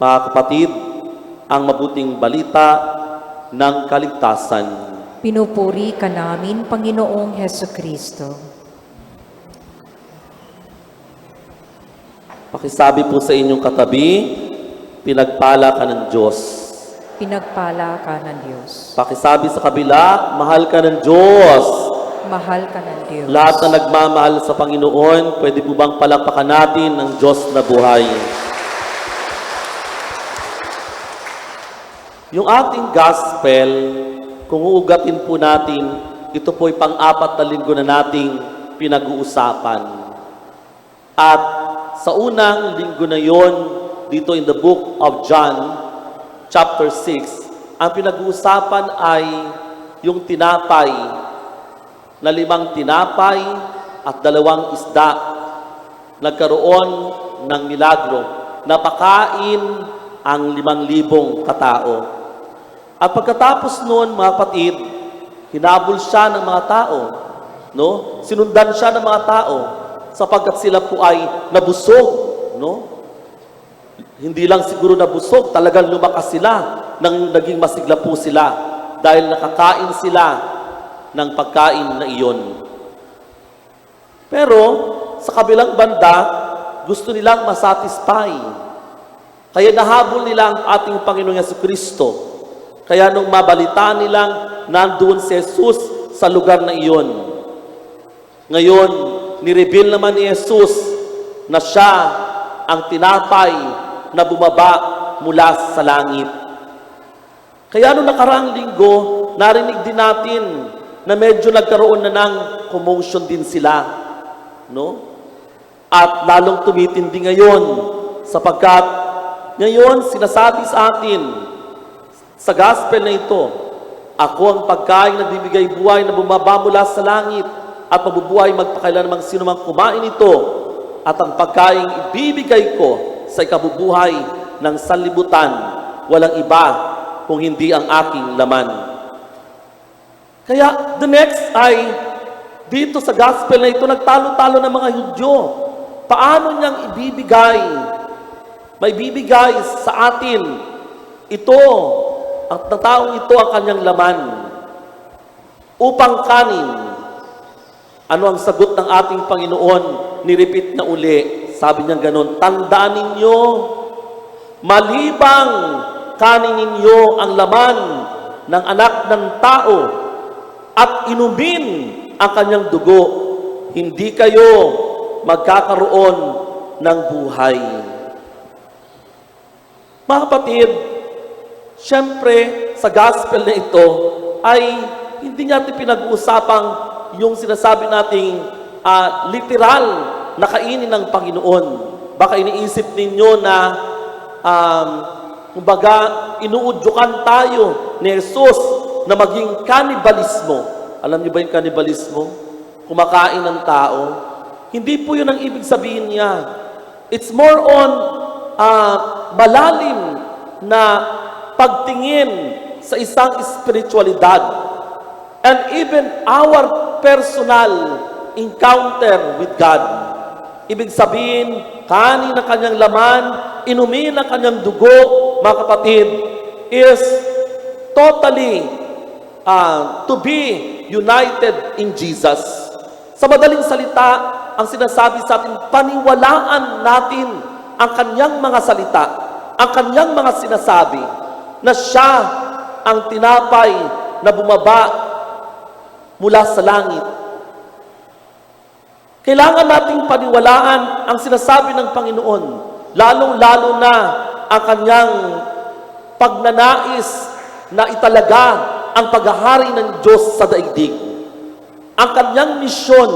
Mga kapatid, ang mabuting balita ng kaligtasan. Pinupuri ka namin, Panginoong Hesukristo. Pakisabi po sa inyong katabi, pinagpala ka ng Diyos. Pinagpala ka ng Diyos. Pakisabi sa kabila, mahal ka ng Diyos. Mahal ka ng Diyos. Lahat na nagmamahal sa Panginoon, pwede po bang palakpakan natin ng Diyos na buhay? Yung ating gospel, kung uugatin po natin, ito po'y pang-apat na linggo na nating pinag-uusapan. At sa unang linggo na yon, dito in the book of John, chapter 6, ang pinag-uusapan ay yung tinapay, na 5 tinapay at 2 isda. Nagkaroon ng milagro. Napakain ang 5,000 katao. At pagkatapos noon, mga kapatid, hinabol siya ng mga tao. No? Sinundan siya ng mga tao sapagkat sila po ay nabusog. No? Hindi lang siguro nabusog, talagang lumakas sila nang naging masigla po sila dahil nakakain sila ng pagkain na iyon. Pero sa kabilang banda, gusto nilang masatisfy. Kaya nahabol nila ang ating Panginoong Jesucristo. Kaya nung mabalita nilang nandoon si Jesus sa lugar na iyon. Ngayon, nireveal naman ni Jesus na siya ang tinapay na bumaba mula sa langit. Kaya nung nakaraang linggo, narinig din natin na medyo nagkaroon na ng commotion din sila. No? At lalong tumitindi ngayon sapagkat ngayon sinasabi sa atin sa gospel na ito, ako ang pagkain na nagbibigay buhay na bumaba mula sa langit at mabubuhay magpakailanman sino mang kumain ito at ang pagkain ibibigay ko sa ikabubuhay ng sanlibutan, walang iba kung hindi ang aking laman. Kaya the next ay dito sa gospel na ito, nagtalo-talo ng mga Hudyo. Paano niyang ibibigay? May bibigay sa atin ito, ang taong ito ang kanyang laman upang kanin. Ano ang sagot ng ating Panginoon? Nirepeat na uli. Sabi niya ganon, tandaan ninyo, malibang kanin ninyo ang laman ng anak ng tao at inumin ang kanyang dugo, hindi kayo magkakaroon ng buhay. Mga kapatid, siyempre, sa gospel na ito ay hindi natin pinag-uusapang yung sinasabi nating literal na kainin ng Panginoon. Baka iniisip ninyo na kumbaga inuudyukan tayo ni Jesus na maging kanibalismo. Alam niyo ba yung kanibalismo? Kumakain ng tao. Hindi po yun ang ibig sabihin niya. It's more on malalim na pagtingin sa isang espiritualidad and even our personal encounter with God. Ibig sabihin, kanin ang kanyang laman, inumin ang kanyang dugo, mga kapatid, is totally to be united in Jesus. Sa madaling salita, ang sinasabi sa atin, paniwalaan natin ang kanyang mga salita, ang kanyang mga sinasabi, na siya ang tinapay na bumaba mula sa langit. Kailangan nating paniwalaan ang sinasabi ng Panginoon, lalong-lalo na ang kanyang pagnanais na italaga ang paghahari ng Diyos sa daigdig. Ang kanyang misyon,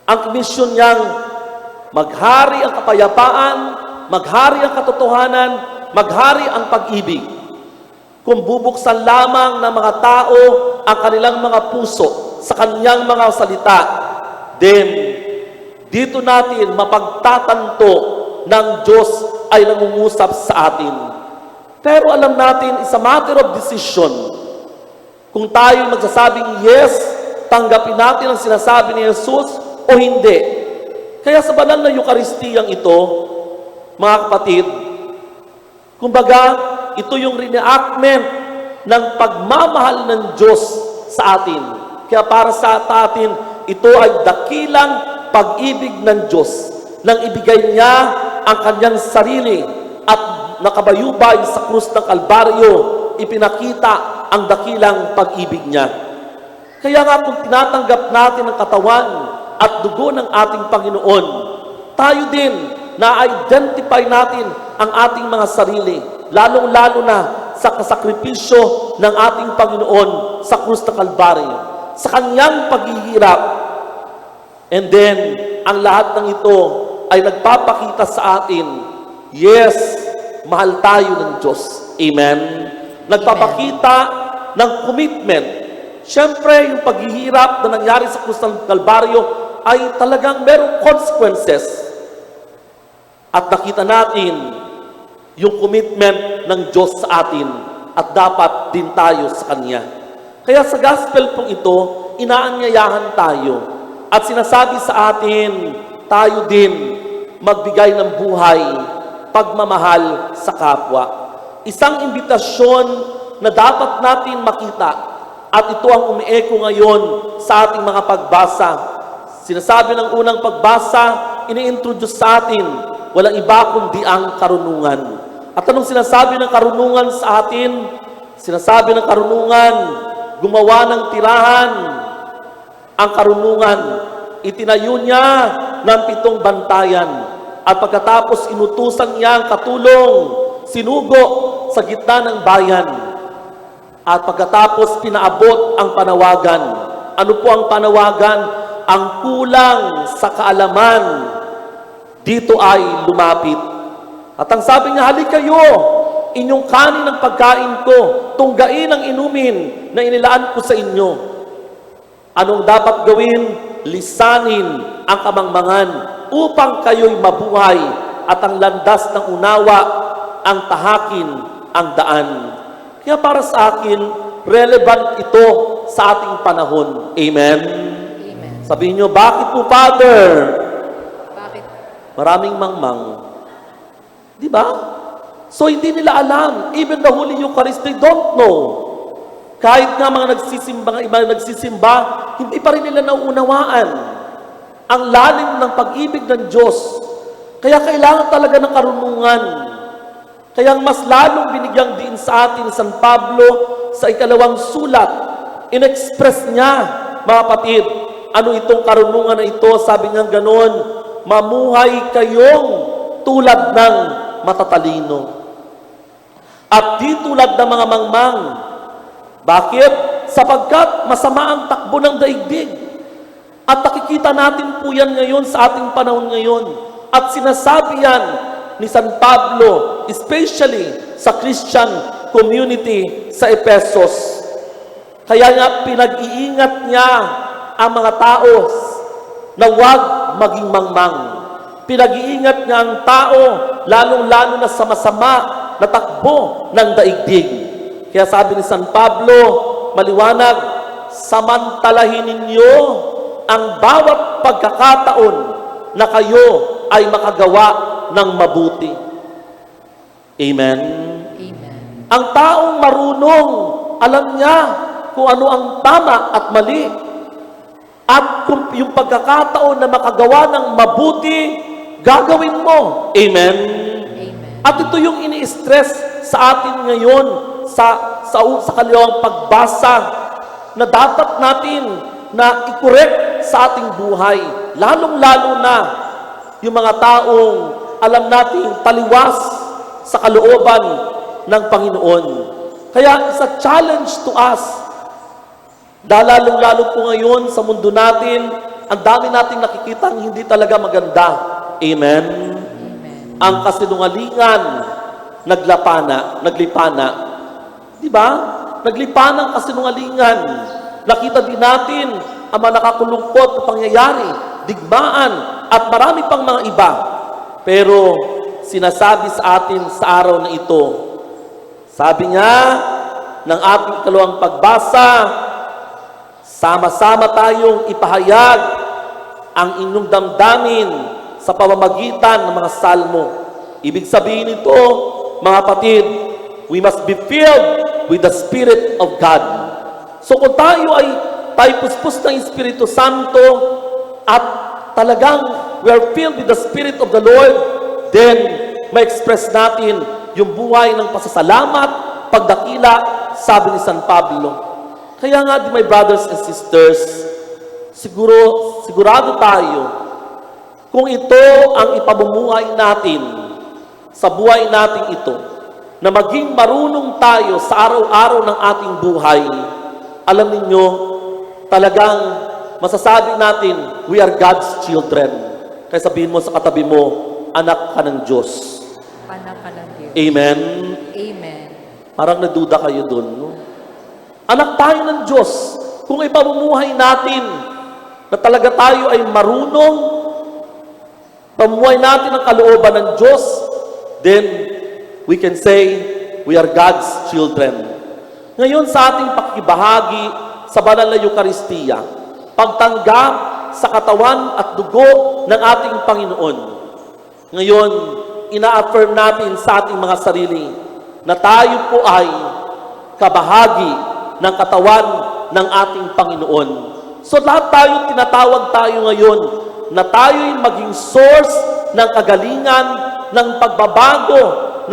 ang misyon niyang maghari ang kapayapaan, maghari ang katotohanan, maghari ang pag-ibig. Kung bubuksan lamang ng mga tao ang kanilang mga puso sa kanyang mga salita, then dito natin mapagtatanto ng Diyos ay nangungusap sa atin. Pero alam natin, it's a matter of decision. Kung tayo magsasabing yes, tanggapin natin ang sinasabi ni Jesus o hindi. Kaya sa banal na Eukaristiyang ito, mga kapatid, Kumbaga, ito yung reenactment ng pagmamahal ng Diyos sa atin. Kaya para sa atin, ito ay dakilang pag-ibig ng Diyos nang ibigay niya ang kanyang sarili at nakabayubay sa krus ng Kalbaryo, ipinakita ang dakilang pag-ibig niya. Kaya nga kung tinatanggap natin ang katawan at dugo ng ating Panginoon, tayo din na-identify natin ang ating mga sarili, lalong-lalo na sa kasakripisyo ng ating Panginoon sa krus ng Kalbaryo, sa kanyang paghihirap. And then, ang lahat ng ito ay nagpapakita sa atin, yes, mahal tayo ng Diyos. Amen? Nagpapakita ng commitment. Siyempre, yung paghihirap na nangyari sa krus ng Kalbaryo ay talagang merong consequences. At nakita natin yung commitment ng Diyos sa atin at dapat din tayo sa Kanya. Kaya sa gospel pong ito, inaanyayahan tayo at sinasabi sa atin, tayo din magbigay ng buhay, pagmamahal sa kapwa. Isang imbitasyon na dapat natin makita at ito ang umieko ngayon sa ating mga pagbasa. Sinasabi ng unang pagbasa, ini-introduce sa atin, walang iba kundi ang karunungan. At anong sinasabi ng karunungan sa atin? Sinasabi ng karunungan, gumawa ng tirahan. Ang karunungan, itinayo niya ng 7 bantayan. At pagkatapos inutusan niya ang katulong, sinugo sa gitna ng bayan. At pagkatapos pinaabot ang panawagan. Ano po ang panawagan? Ang kulang sa kaalaman, dito ay lumapit. At ang sabi niya, halik kayo, inyong kanin ng pagkain ko, tunggain ang inumin na inilaan ko sa inyo. Anong dapat gawin? Lisanin ang kamangmangan upang kayo'y mabuhay at ang landas ng unawa, ang tahakin, ang daan. Kaya para sa akin, relevant ito sa ating panahon. Amen? Amen. Sabihin niyo, bakit po, Father? Bakit? Maraming mangmang. Di ba? So, hindi nila alam. Even the Holy Eucharist, they don't know. Kahit nga mga nagsisimba, hindi pa rin nila nauunawaan ang lalim ng pag-ibig ng Diyos. Kaya kailangan talaga ng karunungan. Kaya mas lalong binigyang din sa atin ni San Pablo sa 2 sulat. In-express niya, mga kapatid, ano itong karunungan na ito? Sabi niya ganoon, mamuhay kayong tulad ng matatalino. At di tulad ng mga mangmang. Bakit? Sapagkat masama ang takbo ng daigdig. At nakikita natin po yan ngayon sa ating panahon ngayon. At sinasabi yan ni San Pablo, especially sa Christian community sa Ephesus. Kaya nga pinag-iingat niya ang mga tao na huwag maging mangmang. Pinag-iingat niya ang tao, lalong-lalo na sa masama na takbo ng daigdig. Kaya sabi ni San Pablo, maliwanag, samantalahin ninyo ang bawat pagkakataon na kayo ay makagawa ng mabuti. Amen? Amen. Ang taong marunong, alam niya kung ano ang tama at mali. At kung yung pagkakataon na makagawa ng mabuti, gagawin mo. Amen? Amen. At ito yung ini-stress sa atin ngayon sa kalawang pagbasa na dapat natin na i-correct sa ating buhay. Lalong-lalo na yung mga taong alam nating taliwas sa kalooban ng Panginoon. Kaya it's a challenge to us. Lalong-lalo po ngayon sa mundo natin, ang dami nating nakikitang hindi talaga maganda. Amen? Amen. Ang kasinungalingan, naglipana. Di ba? Naglipana ang kasinungalingan. Nakita din natin ang mga nakakulungkot na pangyayari, digmaan, at marami pang mga iba. Pero sinasabi sa atin sa araw na ito, sabi niya ng ating kalawang pagbasa, sama-sama tayong ipahayag ang inyong damdamin sa pamamagitan ng mga salmo. Ibig sabihin nito, mga kapatid, we must be filled with the Spirit of God. So kung tayo puspos ng Espiritu Santo at talagang we are filled with the Spirit of the Lord, then ma-express natin yung buhay ng pasasalamat, pagdakila, sabi ni San Pablo. Kaya nga, my brothers and sisters, sigurado tayo, kung ito ang ipamumuhay natin sa buhay natin ito, na maging marunong tayo sa araw-araw ng ating buhay, alam ninyo, talagang masasabi natin, we are God's children. Kaya sabihin mo sa katabi mo, anak ka ng Diyos. Anak ka ng Diyos. Amen? Amen. Parang naduda kayo dun, no? Anak tayo ng Diyos. Kung ipamumuhay natin na talaga tayo ay marunong, pamuhay natin ang kalooban ng Diyos, then we can say, we are God's children. Ngayon sa ating pakikibahagi sa banal na Eucharistia, pagtanggap sa katawan at dugo ng ating Panginoon. Ngayon, ina-affirm natin sa ating mga sarili na tayo po ay kabahagi ng katawan ng ating Panginoon. So lahat tayo, tinatawag tayo ngayon na tayo'y maging source ng kagalingan, ng pagbabago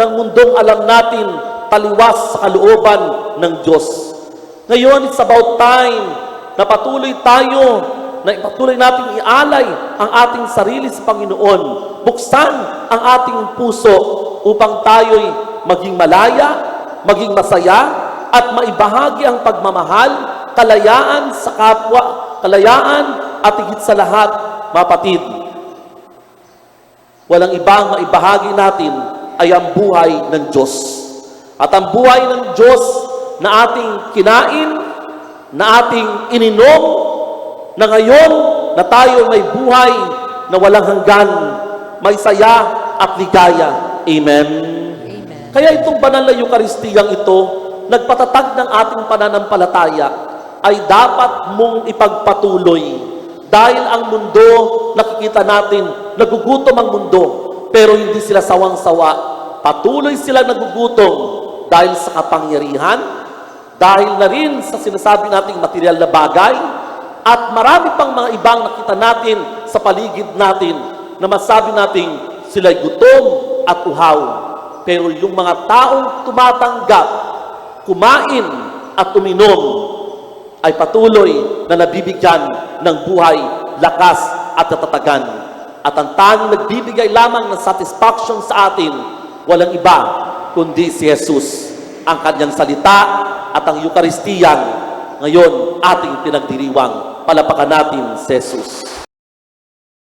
ng mundong alam natin taliwas sa kalooban ng Diyos. Ngayon, it's about time na patuloy tayo, na patuloy nating ialay ang ating sarili sa Panginoon. Buksan ang ating puso upang tayo'y maging malaya, maging masaya, at maibahagi ang pagmamahal, kalayaan sa kapwa, kalayaan at higit sa lahat, mga kapatid. Walang ibang maibahagi natin ay ang buhay ng Diyos. At ang buhay ng Diyos na ating kinain, na ating ininom, na ngayon na tayo may buhay na walang hanggan, may saya at ligaya. Amen? Amen. Kaya itong banal na Eucharistiyang ito, nagpatatag ng ating pananampalataya, ay dapat mong ipagpatuloy. Dahil ang mundo, nakikita natin, nagugutom ang mundo, pero hindi sila sawang-sawa. Patuloy sila nagugutom dahil sa kapangyarihan, dahil na rin sa sinasabi nating material na bagay, at marami pang mga ibang nakita natin sa paligid natin na masabi natin sila'y gutom at uhaw. Pero yung mga taong tumatanggap, kumain at uminom, ay patuloy na nabibigyan ng buhay, lakas at katatagan. At ang tanging nagbibigay lamang ng satisfaction sa atin, walang iba kundi si Jesus, ang kanyang salita at ang Eucharistiyang ngayon ating pinagdiriwang. Palapakan natin si Jesus.